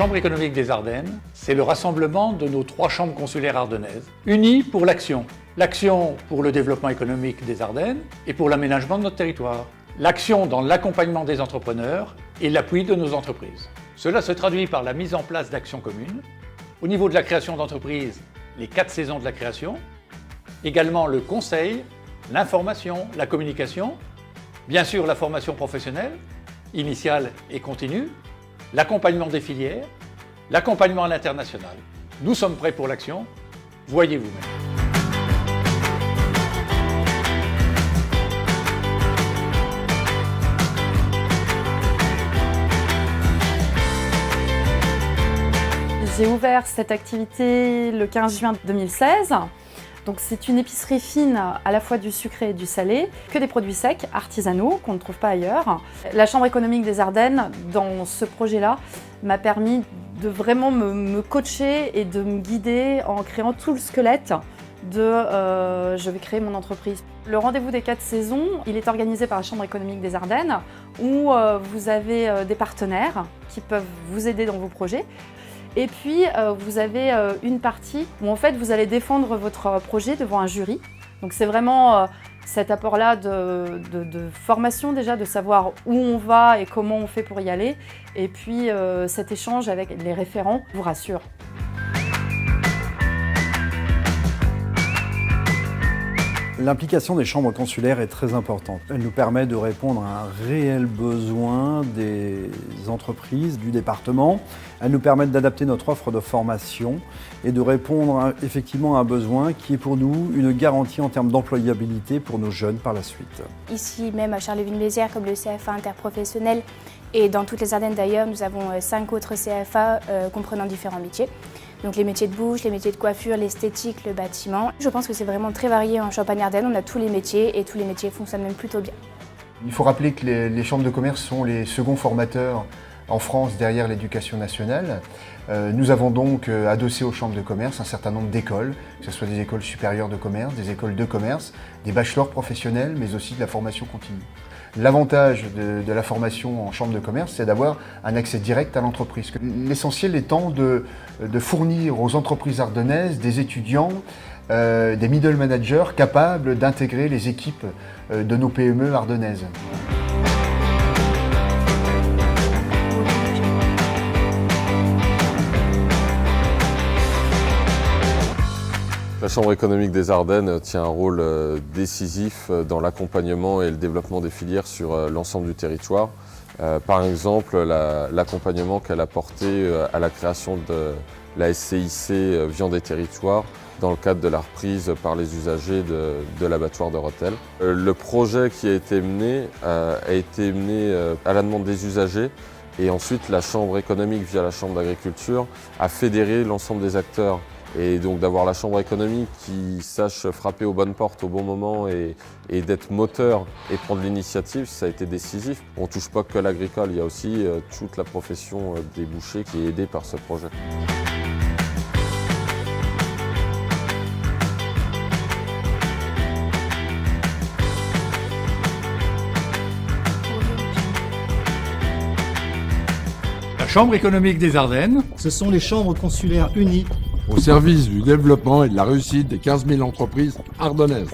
Chambre économique des Ardennes, c'est le rassemblement de nos 3 chambres consulaires ardennaises, unies pour l'action. L'action pour le développement économique des Ardennes et pour l'aménagement de notre territoire. L'action dans l'accompagnement des entrepreneurs et l'appui de nos entreprises. Cela se traduit par la mise en place d'actions communes. Au niveau de la création d'entreprises, les 4 saisons de la création. Également le conseil, l'information, la communication. Bien sûr la formation professionnelle, initiale et continue. L'accompagnement des filières, l'accompagnement à l'international. Nous sommes prêts pour l'action, voyez vous-même. J'ai ouvert cette activité le 15 juin 2016. Donc c'est une épicerie fine à la fois du sucré et du salé, que des produits secs, artisanaux, qu'on ne trouve pas ailleurs. La Chambre économique des Ardennes, dans ce projet-là, m'a permis de vraiment me coacher et de me guider en créant tout le squelette de je vais créer mon entreprise. Le rendez-vous des 4 saisons, il est organisé par la Chambre économique des Ardennes où vous avez des partenaires qui peuvent vous aider dans vos projets. Et puis, vous avez une partie où en fait, vous allez défendre votre projet devant un jury. Donc c'est vraiment cet apport-là de formation déjà, de savoir où on va et comment on fait pour y aller. Et puis cet échange avec les référents vous rassure. L'implication des chambres consulaires est très importante. Elle nous permet de répondre à un réel besoin des entreprises, du département. Elle nous permet d'adapter notre offre de formation et de répondre effectivement à un besoin qui est pour nous une garantie en termes d'employabilité pour nos jeunes par la suite. Ici même à Charleville-Mézières, comme le CFA interprofessionnel et dans toutes les Ardennes d'ailleurs, nous avons 5 autres CFA comprenant différents métiers. Donc les métiers de bouche, les métiers de coiffure, l'esthétique, le bâtiment. Je pense que c'est vraiment très varié en Champagne-Ardenne, on a tous les métiers et tous les métiers fonctionnent même plutôt bien. Il faut rappeler que les chambres de commerce sont les seconds formateurs en France derrière l'éducation nationale. Nous avons donc adossé aux chambres de commerce un certain nombre d'écoles, que ce soit des écoles supérieures de commerce, des écoles de commerce, des bachelors professionnels, mais aussi de la formation continue. L'avantage de la formation en chambre de commerce, c'est d'avoir un accès direct à l'entreprise. L'essentiel étant de fournir aux entreprises ardennaises des étudiants, des middle managers capables d'intégrer les équipes de nos PME ardennaises. La Chambre économique des Ardennes tient un rôle décisif dans l'accompagnement et le développement des filières sur l'ensemble du territoire. Par exemple, l'accompagnement qu'elle a porté à la création de la SCIC Viande et Territoires dans le cadre de la reprise par les usagers de l'abattoir de Rethel. Le projet qui a été mené à la demande des usagers et ensuite la Chambre économique via la Chambre d'agriculture a fédéré l'ensemble des acteurs. Et donc d'avoir la Chambre économique qui sache frapper aux bonnes portes au bon moment et d'être moteur et prendre l'initiative, ça a été décisif. On ne touche pas que l'agricole, il y a aussi toute la profession des bouchers qui est aidée par ce projet. La Chambre économique des Ardennes, Ce sont les chambres consulaires unies au service du développement et de la réussite des 15 000 entreprises ardennaises.